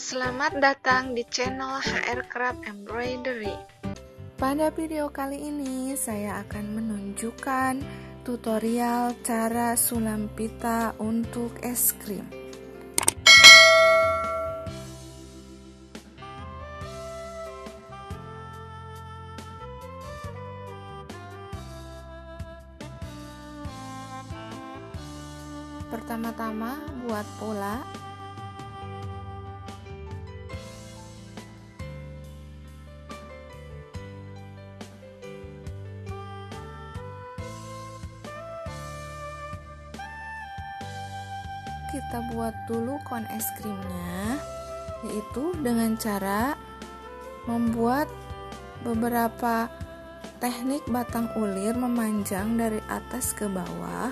Selamat datang di channel HR Craft Embroidery. Pada video kali ini saya akan menunjukkan tutorial cara sulam pita untuk es krim. Pertama-tama buat pola. Kita buat dulu kon es krimnya, yaitu dengan cara membuat beberapa teknik batang ulir memanjang dari atas ke bawah.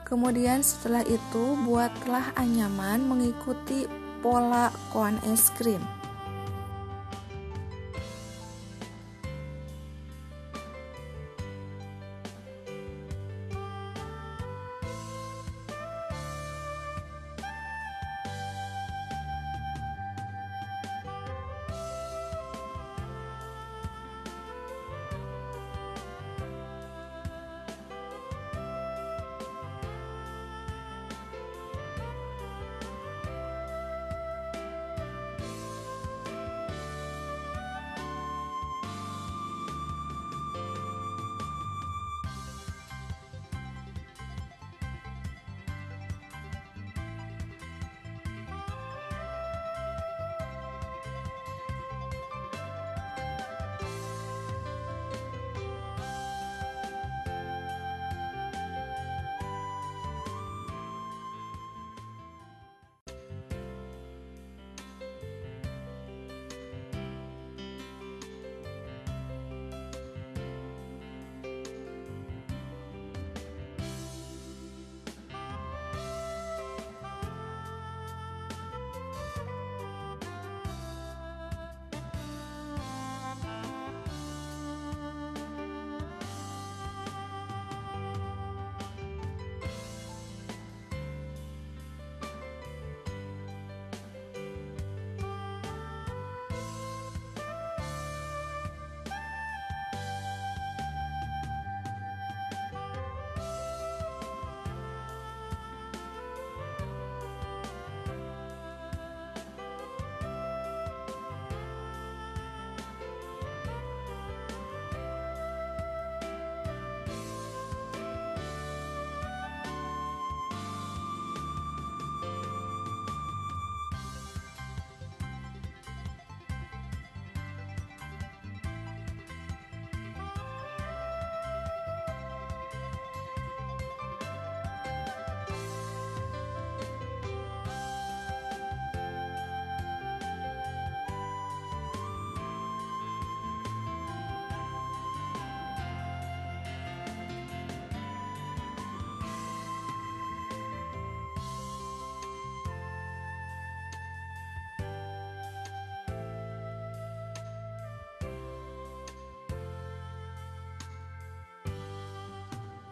Kemudian setelah itu buatlah anyaman mengikuti pola koan es krim.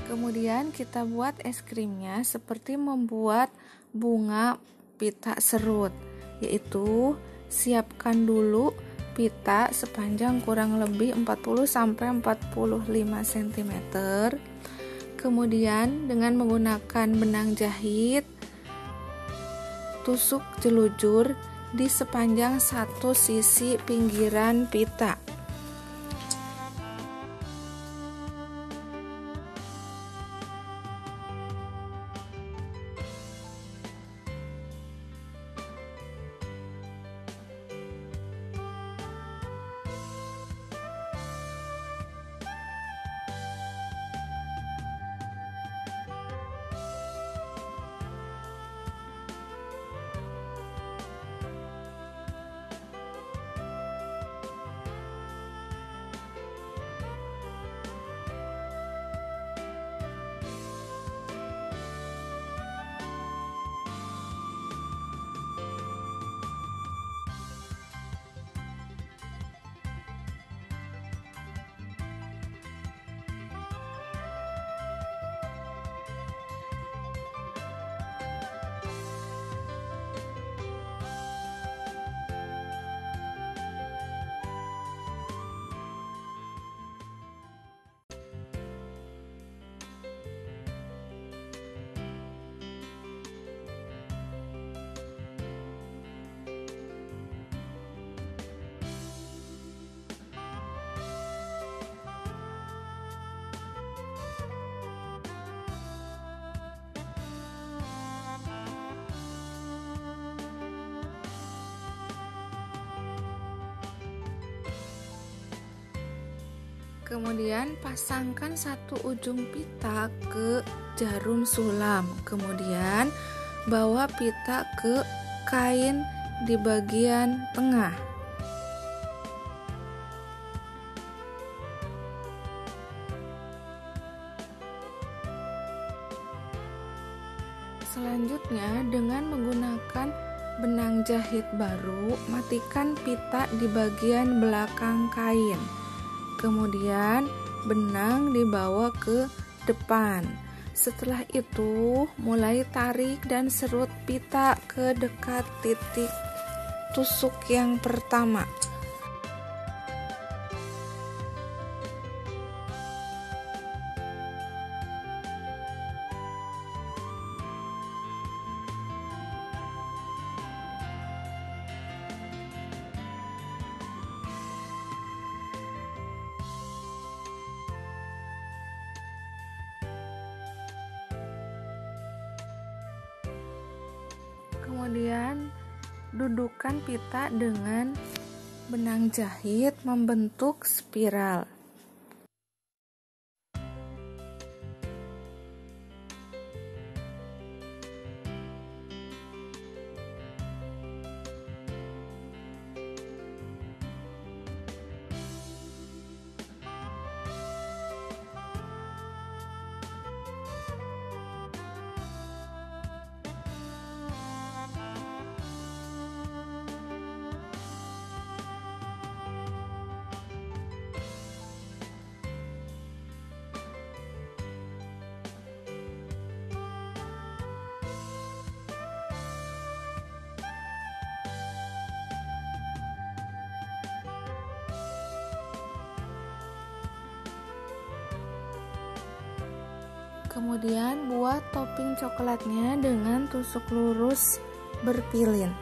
Kemudian kita buat es krimnya seperti membuat bunga pita serut, yaitu siapkan dulu pita sepanjang kurang lebih 40-45 cm. Kemudian dengan menggunakan benang jahit, tusuk jelujur di sepanjang satu sisi pinggiran pita. Kemudian pasangkan satu ujung pita ke jarum sulam. Kemudian bawa pita ke kain di bagian tengah. Selanjutnya, dengan menggunakan benang jahit baru, matikan pita di bagian belakang kain. Kemudian benang dibawa ke depan. Setelah itu mulai tarik dan serut pita ke dekat titik tusuk yang pertama. Kemudian dudukkan pita dengan benang jahit membentuk spiral. Kemudian buat topping coklatnya dengan tusuk lurus berpilin.